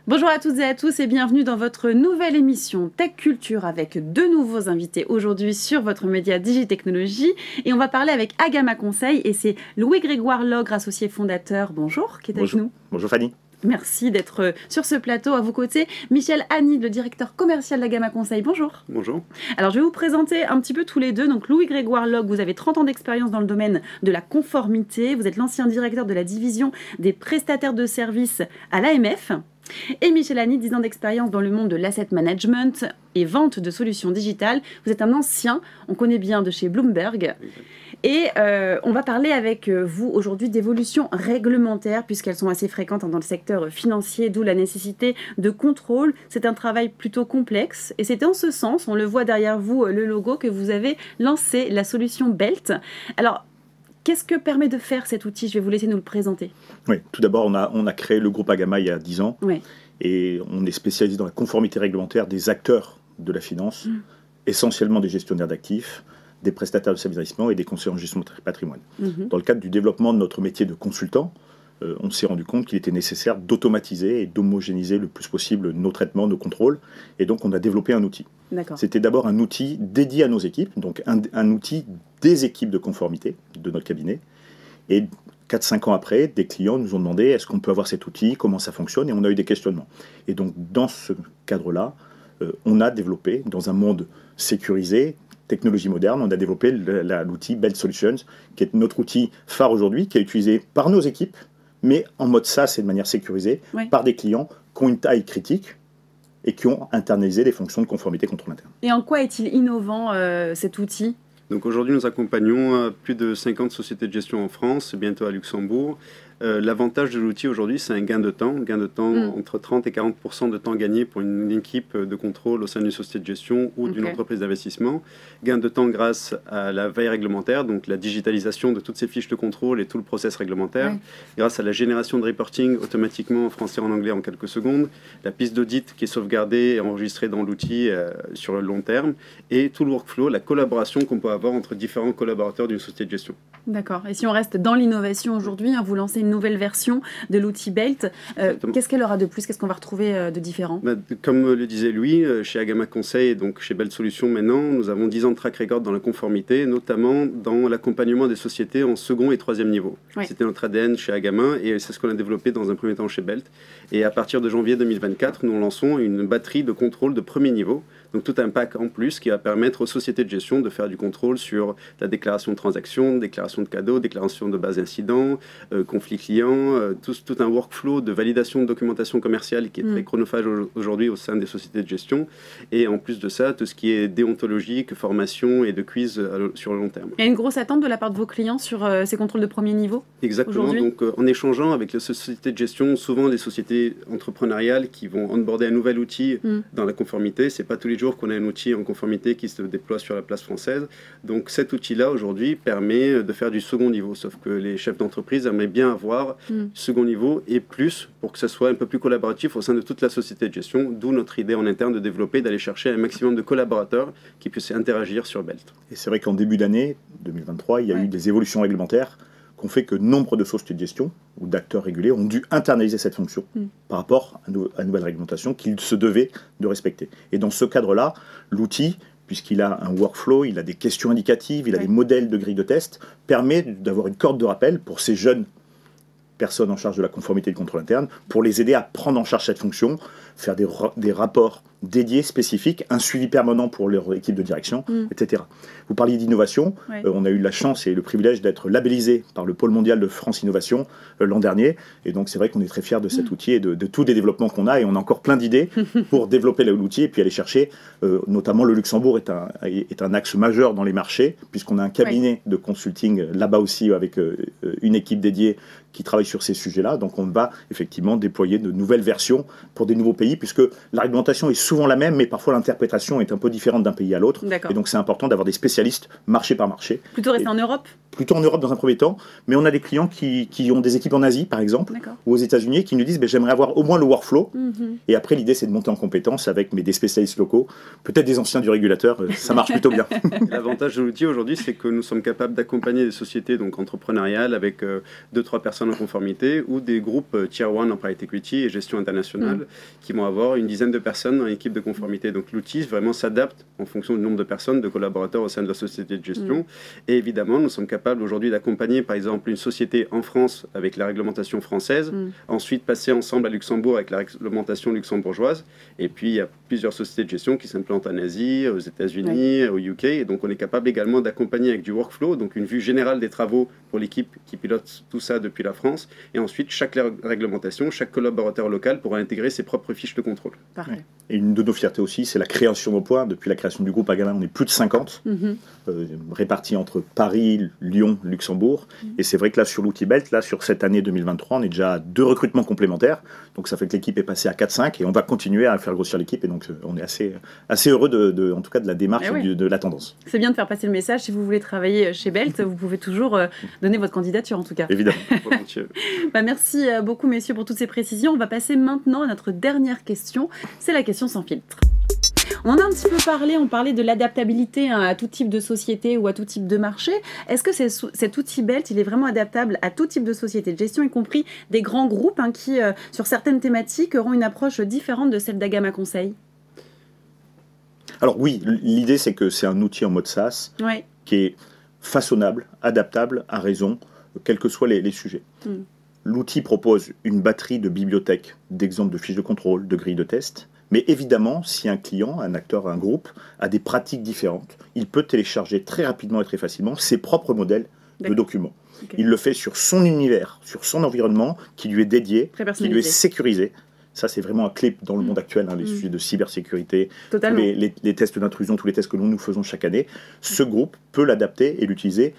Bonjour à toutes et à tous et bienvenue dans votre nouvelle émission Tech Culture avec deux nouveaux invités aujourd'hui sur votre média Digitechnologie. Et on va parler avec Agama Conseil et c'est Louis-Grégoire Logre, associé fondateur, bonjour, qui est avec nous. Bonjour Fanny. Merci d'être sur ce plateau. À vos côtés, Michel Hanni, le directeur commercial d'Agama Conseil. Bonjour. Bonjour. Alors, je vais vous présenter un petit peu tous les deux. Donc, Louis-Grégoire Logre, vous avez 30 ans d'expérience dans le domaine de la conformité. Vous êtes l'ancien directeur de la division des prestataires de services à l'AMF. Et Michel Hanni, 10 ans d'expérience dans le monde de l'asset management et vente de solutions digitales. Vous êtes un ancien, on connaît bien de chez Bloomberg. Et on va parler avec vous aujourd'hui d'évolutions réglementaires puisqu'elles sont assez fréquentes dans le secteur financier, d'où la nécessité de contrôle. C'est un travail plutôt complexe et c'est en ce sens, on le voit derrière vous, le logo, que vous avez lancé la solution BELT. Alors, qu'est-ce que permet de faire cet outil? Je vais vous laisser nous le présenter. Oui, tout d'abord, on a créé le groupe Agama il y a 10 ans. Oui. Et on est spécialisé dans la conformité réglementaire des acteurs de la finance, essentiellement des gestionnaires d'actifs, des prestataires de services d'investissement et des conseillers en gestion de patrimoine. Dans le cadre du développement de notre métier de consultant, on s'est rendu compte qu'il était nécessaire d'automatiser et d'homogénéiser le plus possible nos traitements, nos contrôles. Et donc, on a développé un outil. C'était d'abord un outil dédié à nos équipes, donc un outil des équipes de conformité de notre cabinet. Et 4-5 ans après, des clients nous ont demandé est-ce qu'on peut avoir cet outil, comment ça fonctionne, et on a eu des questionnements. Et donc, dans ce cadre-là, on a développé, dans un monde sécurisé, technologie moderne, on a développé l'outil BELT Solutions, qui est notre outil phare aujourd'hui, qui est utilisé par nos équipes, mais en mode SaaS et de manière sécurisée, par des clients qui ont une taille critique et qui ont internalisé des fonctions de conformité contrôle interne. Et en quoi est-il innovant cet outil ? Donc aujourd'hui, nous accompagnons plus de 50 sociétés de gestion en France, bientôt à Luxembourg. L'avantage de l'outil aujourd'hui, c'est un gain de temps entre 30 et 40% de temps gagné pour une équipe de contrôle au sein d'une société de gestion ou d'une entreprise d'investissement. Gain de temps grâce à la veille réglementaire, donc la digitalisation de toutes ces fiches de contrôle et tout le process réglementaire. Grâce à la génération de reporting automatiquement en français et en anglais en quelques secondes. La piste d'audit qui est sauvegardée et enregistrée dans l'outil sur le long terme. Et tout le workflow, la collaboration qu'on peut avoir entre différents collaborateurs d'une société de gestion. D'accord. Et si on reste dans l'innovation aujourd'hui, vous lancez une nouvelle version de l'outil BELT. Qu'est-ce qu'elle aura de plus? Qu'est-ce qu'on va retrouver de différent? Comme le disait Louis, chez Agama Conseil et donc chez BELT Solutions maintenant, nous avons 10 ans de track record dans la conformité, notamment dans l'accompagnement des sociétés en second et troisième niveau. C'était notre ADN chez Agama et c'est ce qu'on a développé dans un premier temps chez BELT. Et à partir de janvier 2024, nous lançons une batterie de contrôle de premier niveau. Donc tout un pack en plus qui va permettre aux sociétés de gestion de faire du contrôle sur la déclaration de transactions, déclaration de cadeaux, déclaration de base d'incidents, conflits clients, tout un workflow de validation de documentation commerciale qui est très chronophage aujourd'hui au sein des sociétés de gestion. Et en plus de ça, tout ce qui est déontologique, formation et de quiz sur le long terme. Il y a une grosse attente de la part de vos clients sur ces contrôles de premier niveau? Exactement. Donc en échangeant avec les sociétés de gestion, souvent les sociétés entrepreneuriales qui vont onboarder un nouvel outil dans la conformité, c'est pas tous les jours qu'on a un outil en conformité qui se déploie sur la place française. Donc cet outil-là, aujourd'hui, permet de faire du second niveau. Sauf que les chefs d'entreprise aimeraient bien avoir second niveau et plus pour que ça soit un peu plus collaboratif au sein de toute la société de gestion, d'où notre idée en interne de développer, d'aller chercher un maximum de collaborateurs qui puissent interagir sur BELT. Et c'est vrai qu'en début d'année 2023, il y a eu des évolutions réglementaires qui ont fait que nombre de sociétés de gestion ou d'acteurs régulés ont dû internaliser cette fonction par rapport à la nouvelle réglementation qu'ils se devaient de respecter. Et dans ce cadre-là, l'outil, puisqu'il a un workflow, il a des questions indicatives, il a des modèles de grille de test, permet d'avoir une corde de rappel pour ces jeunes personnes en charge de la conformité et du contrôle interne, pour les aider à prendre en charge cette fonction, faire des rapports dédiés, spécifiques, un suivi permanent pour leur équipe de direction, etc. Vous parliez d'innovation, on a eu la chance et le privilège d'être labellisé par le Pôle mondial de France Innovation l'an dernier, et donc c'est vrai qu'on est très fiers de cet outil et de tous les développements qu'on a, et on a encore plein d'idées pour développer l'outil et puis aller chercher, notamment le Luxembourg est un axe majeur dans les marchés, puisqu'on a un cabinet de consulting là-bas aussi avec une équipe dédiée qui travaille sur ces sujets-là, donc on va effectivement déployer de nouvelles versions pour des nouveaux pays, puisque la réglementation est souvent la même, mais parfois l'interprétation est un peu différente d'un pays à l'autre. Et donc c'est important d'avoir des spécialistes marché par marché. Plutôt rester en Europe? plutôt en Europe dans un premier temps, mais on a des clients qui ont des équipes en Asie, par exemple, ou aux États-Unis, qui nous disent j'aimerais avoir au moins le workflow. Et après, l'idée, c'est de monter en compétence avec des spécialistes locaux, peut-être des anciens du régulateur, ça marche plutôt bien. L'avantage de l'outil aujourd'hui, c'est que nous sommes capables d'accompagner des sociétés donc entrepreneuriales avec 2-3 personnes en conformité ou des groupes Tier 1 en private equity et gestion internationale qui vont avoir une dizaine de personnes dans l'équipe de conformité. Donc l'outil vraiment s'adapte en fonction du nombre de personnes, de collaborateurs au sein de la société de gestion. Et évidemment, nous sommes capables aujourd'hui d'accompagner par exemple une société en France avec la réglementation française, ensuite passer ensemble à Luxembourg avec la réglementation luxembourgeoise, et puis il y a plusieurs sociétés de gestion qui s'implantent en Asie, aux États-Unis, au UK, et donc on est capable également d'accompagner avec du workflow, donc une vue générale des travaux pour l'équipe qui pilote tout ça depuis la France, et ensuite chaque réglementation, chaque collaborateur local pourra intégrer ses propres fiches de contrôle. Parfait. Et une de nos fiertés aussi, c'est la création d'emplois. Depuis la création du groupe Agama, on est plus de 50, répartis entre Paris, Lyon, Luxembourg. Et c'est vrai que là, sur l'outil Belt, là, sur cette année 2023, on est déjà à 2 recrutements complémentaires. Donc ça fait que l'équipe est passée à 4-5 et on va continuer à faire grossir l'équipe. Et donc on est assez heureux en tout cas de la démarche et de la tendance. C'est bien de faire passer le message. Si vous voulez travailler chez Belt, vous pouvez toujours donner votre candidature en tout cas. Évidemment. Merci beaucoup messieurs pour toutes ces précisions. On va passer maintenant à notre dernière question. C'est la question sans filtre. On en a un petit peu parlé, on parlait de l'adaptabilité à tout type de société ou à tout type de marché. Est-ce que cet outil Belt, il est vraiment adaptable à tout type de société de gestion, y compris des grands groupes qui, sur certaines thématiques, auront une approche différente de celle d'Agama Conseil? Alors oui, l'idée c'est que c'est un outil en mode SaaS qui est façonnable, adaptable à raison, quels que soient les sujets. L'outil propose une batterie de bibliothèques, d'exemples de fiches de contrôle, de grilles de test. Mais évidemment, si un client, un acteur, un groupe a des pratiques différentes, il peut télécharger très rapidement et très facilement ses propres modèles de documents. Il le fait sur son univers, sur son environnement qui lui est dédié, qui lui est sécurisé. Ça, c'est vraiment un clé dans le monde actuel, les sujets de cybersécurité, les tests d'intrusion, tous les tests que nous faisons chaque année. Ce groupe peut l'adapter et l'utiliser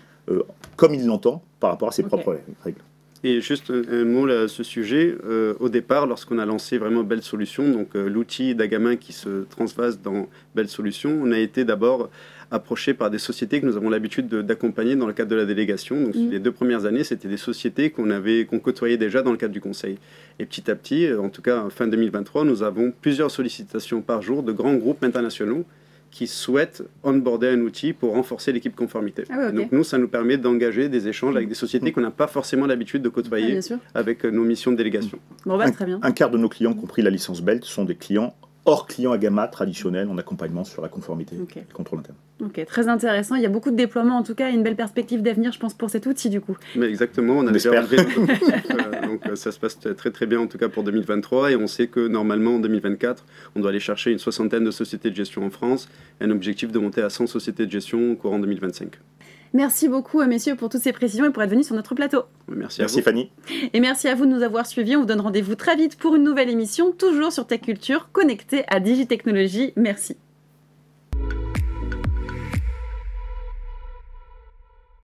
comme il l'entend par rapport à ses propres règles. Et juste un mot à ce sujet, au départ, lorsqu'on a lancé vraiment Belt Solutions, donc l'outil d'Agama qui se transvase dans Belt Solutions, on a été d'abord approché par des sociétés que nous avons l'habitude d'accompagner dans le cadre de la délégation. Donc les 2 premières années, c'était des sociétés qu'on côtoyait déjà dans le cadre du conseil. Et petit à petit, en tout cas fin 2023, nous avons plusieurs sollicitations par jour de grands groupes internationaux qui souhaitent onboarder un outil pour renforcer l'équipe conformité. Donc nous, ça nous permet d'engager des échanges avec des sociétés qu'on n'a pas forcément l'habitude de côtoyer avec nos missions de délégation. Très bien. Un quart de nos clients qui ont pris la licence Belt sont des clients hors clients Agama traditionnels en accompagnement sur la conformité et le contrôle interne. Très intéressant. Il y a beaucoup de déploiements, en tout cas, et une belle perspective d'avenir, je pense, pour cet outil, du coup. Mais exactement, on a déjà relevé donc ça se passe très très bien, en tout cas pour 2023, et on sait que normalement, en 2024, on doit aller chercher une 60aine de sociétés de gestion en France, et un objectif de monter à 100 sociétés de gestion au courant 2025. Merci beaucoup, messieurs, pour toutes ces précisions et pour être venus sur notre plateau. Merci Fanny. Et merci à vous de nous avoir suivis. On vous donne rendez-vous très vite pour une nouvelle émission, toujours sur Tech Culture, connectée à Digitechnologie. Merci.